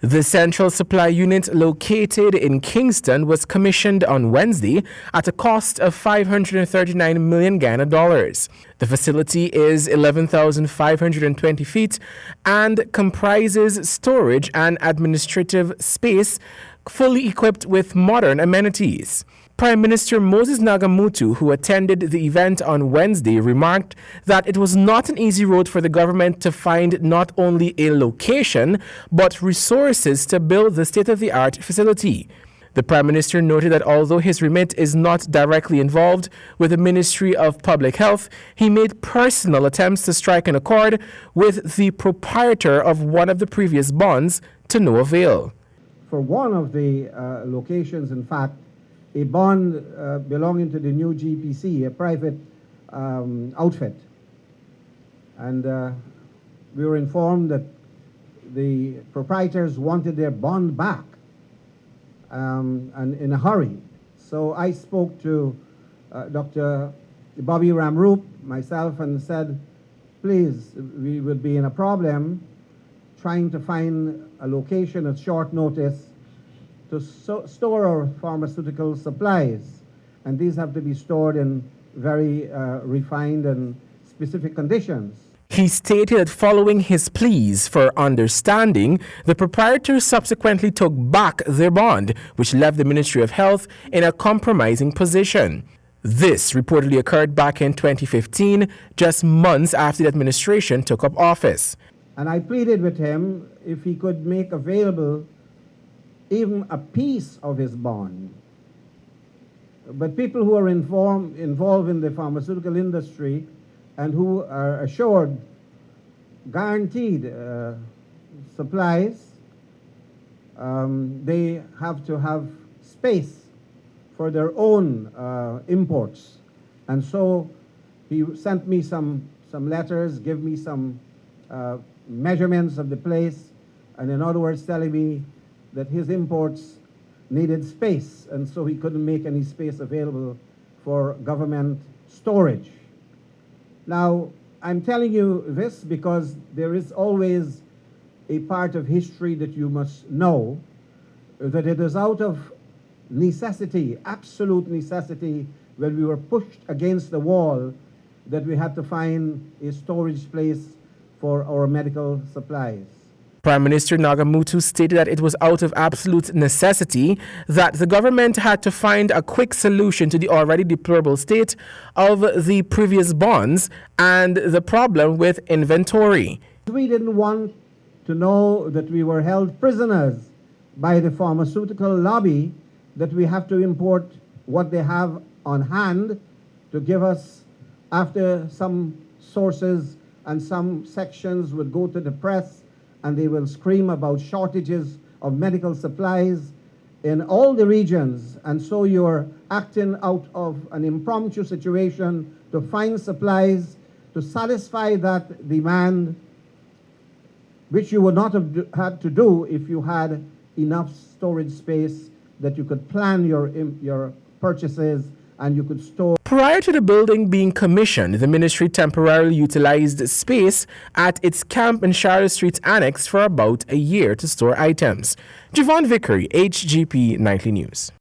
The Central Supply Unit located in Kingston was commissioned on Wednesday at a cost of $539 million Ghana dollars. The facility is 11,520 feet and comprises storage and administrative space fully equipped with modern amenities. Prime Minister Moses Nagamutu, who attended the event on Wednesday, remarked that it was not an easy road for the government to find not only a location, but resources to build the state-of-the-art facility. The Prime Minister noted that although his remit is not directly involved with the Ministry of Public Health, he made personal attempts to strike an accord with the proprietor of one of the previous bonds to no avail. For one of the locations, in fact, a bond belonging to the new GPC, a private outfit. And we were informed that the proprietors wanted their bond back and in a hurry. So I spoke to Dr. Bobby Ramroop, myself, and said, please, we would be in a problem trying to find a location at short notice to store our pharmaceutical supplies, and these have to be stored in very refined and specific conditions. He stated that following his pleas for understanding, the proprietors subsequently took back their bond, which left the Ministry of Health in a compromising position. This reportedly occurred back in 2015, just months after the administration took up office. And I pleaded with him if he could make available even a piece of his bond. But people who are involved in the pharmaceutical industry and who are assured guaranteed supplies, they have to have space for their own imports. And so he sent me some letters, gave me some measurements of the place, and in other words telling me that his imports needed space, and so he couldn't make any space available for government storage. Now, I'm telling you this because there is always a part of history that you must know, that it is out of necessity, absolute necessity, when we were pushed against the wall, that we had to find a storage place for our medical supplies. Prime Minister Nagamutu stated that it was out of absolute necessity that the government had to find a quick solution to the already deplorable state of the previous bonds and the problem with inventory. We didn't want to know that we were held prisoners by the pharmaceutical lobby, that we have to import what they have on hand to give us after some sources and some sections would go to the press and they will scream about shortages of medical supplies in all the regions. And so you're acting out of an impromptu situation to find supplies to satisfy that demand, which you would not have had to do if you had enough storage space that you could plan your purchases and you could store. Prior to the building being commissioned, the ministry temporarily utilized space at its camp in Charlotte Street Annex for about a year to store items. Javon Vickery, HGP Nightly News.